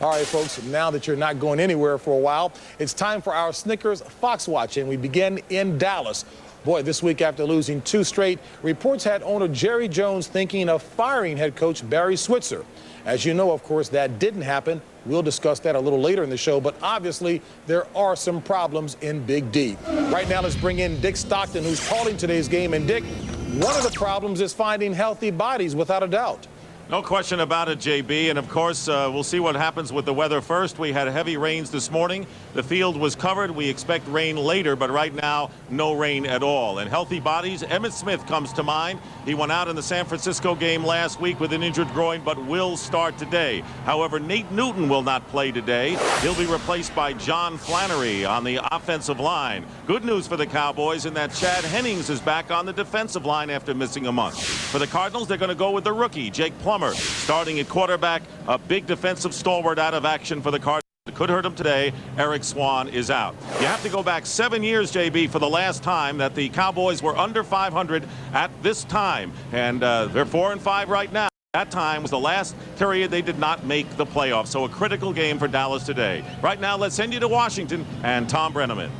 All right, folks, now that you're not going anywhere for a while, it's time for our Snickers Fox Watch, and we begin in Dallas. Boy, this week after losing 2 straight, reports had owner Jerry Jones thinking of firing head coach Barry Switzer. As you know, of course, that didn't happen. We'll discuss that a little later in the show, but obviously there are some problems in Big D. Right now, let's bring in Dick Stockton, who's calling today's game. And Dick, one of the problems is finding healthy bodies, without a doubt. No question about it, JB. And of course, we'll see what happens with the weather first. We had heavy rains this morning. The field was covered. We expect rain later, but right now, no rain at all. And healthy bodies, Emmitt Smith comes to mind. He went out in the San Francisco game last week with an injured groin, but will start today. However, Nate Newton will not play today. He'll be replaced by John Flannery on the offensive line. Good news for the Cowboys in that Chad Hennings is back on the defensive line after missing a month. For the Cardinals, they're going to go with the rookie, Jake Plummer, starting at quarterback, a big defensive stalwart out of action for the Cardinals. It could hurt him today. Eric Swan is out. You have to go back 7 years, JB, for the last time that the Cowboys were under 500 at this time. And they're 4-5 right now. That time was the last period they did not make the playoffs. So a critical game for Dallas today. Right now, let's send you to Washington and Thom Brennaman.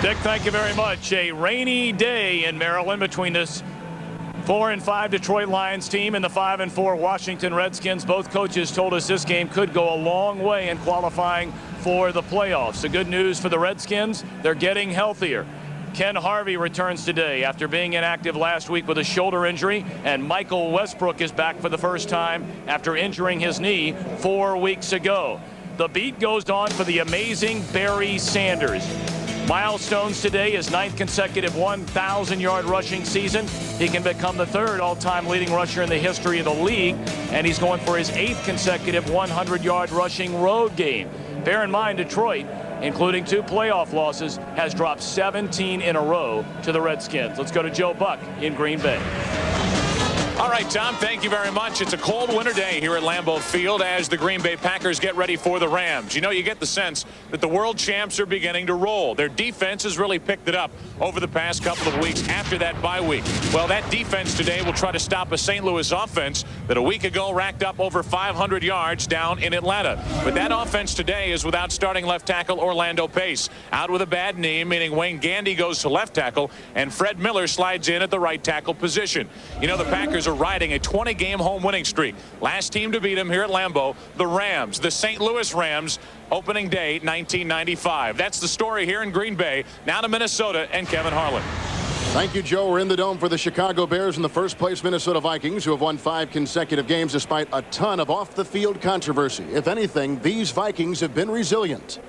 Dick, thank you very much. A rainy day in Maryland between this 4-5 Detroit Lions team and the 5-4 Washington Redskins. Both coaches told us this game could go a long way in qualifying for the playoffs. The good news for the Redskins, they're getting healthier. Ken Harvey returns today after being inactive last week with a shoulder injury, and Michael Westbrook is back for the first time after injuring his knee 4 weeks ago. The beat goes on for the amazing Barry Sanders. Milestones today, his 9th consecutive 1,000-yard rushing season. He can become the 3rd all-time leading rusher in the history of the league, and he's going for his 8th consecutive 100-yard rushing road game. Bear in mind, Detroit, including 2 playoff losses, has dropped 17 in a row to the Redskins. Let's go to Joe Buck in Green Bay. All right, Tom, thank you very much. It's a cold winter day here at Lambeau Field as the Green Bay Packers get ready for the Rams. You know, you get the sense that the world champs are beginning to roll. Their defense has really picked it up over the past couple of weeks after that bye week. Well, that defense today will try to stop a St. Louis offense that a week ago racked up over 500 yards down in Atlanta. But that offense today is without starting left tackle Orlando Pace. Out with a bad knee, meaning Wayne Gandy goes to left tackle, and Fred Miller slides in at the right tackle position. You know, the Packers are riding a 20-game home winning streak. Last team to beat them here at Lambeau, the Rams, the St. Louis Rams, opening day 1995. That's the story here in Green Bay. Now to Minnesota and Kevin Harlan. Thank you, Joe. We're in the Dome for the Chicago Bears and the first-place Minnesota Vikings, who have won 5 consecutive games despite a ton of off-the-field controversy. If anything, these Vikings have been resilient.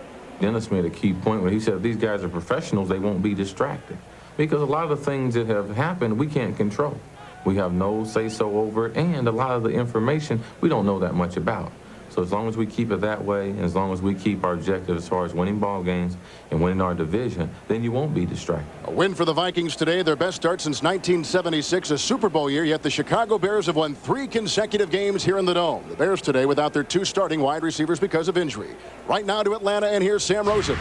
Dennis made a key point when he said if these guys are professionals, they won't be distracted. Because a lot of the things that have happened, we can't control. We have no say-so over it, and a lot of the information we don't know that much about. So as long as we keep it that way, and as long as we keep our objective as far as winning ball games and winning our division, then you won't be distracted. A win for the Vikings today, their best start since 1976, a Super Bowl year, yet the Chicago Bears have won 3 consecutive games here in the Dome. The Bears today without their 2 starting wide receivers because of injury. Right now to Atlanta, and here's Sam Rosen.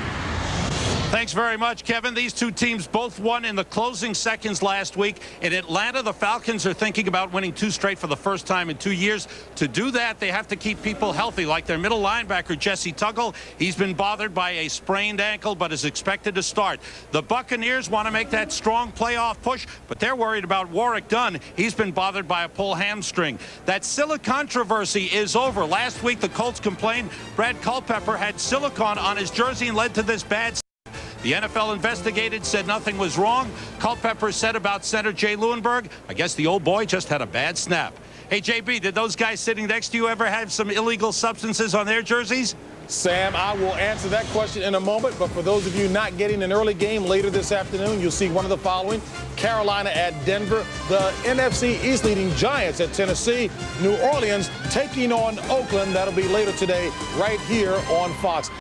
Thanks very much, Kevin. These 2 teams both won in the closing seconds last week. In Atlanta, the Falcons are thinking about winning 2 straight for the first time in 2 years. To do that, they have to keep people healthy, like their middle linebacker, Jesse Tuggle. He's been bothered by a sprained ankle, but is expected to start. The Buccaneers want to make that strong playoff push, but they're worried about Warrick Dunn. He's been bothered by a pulled hamstring. That silica controversy is over. Last week, the Colts complained Brad Culpepper had silicone on his jersey and led to this bad. The NFL investigated, said nothing was wrong. Culpepper said about Senator Jay Lewinberg, I guess the old boy just had a bad snap. Hey, JB, did those guys sitting next to you ever have some illegal substances on their jerseys? Sam, I will answer that question in a moment, but for those of you not getting an early game later this afternoon, you'll see one of the following: Carolina at Denver, the NFC East leading Giants at Tennessee, New Orleans taking on Oakland. That'll be later today right here on Fox.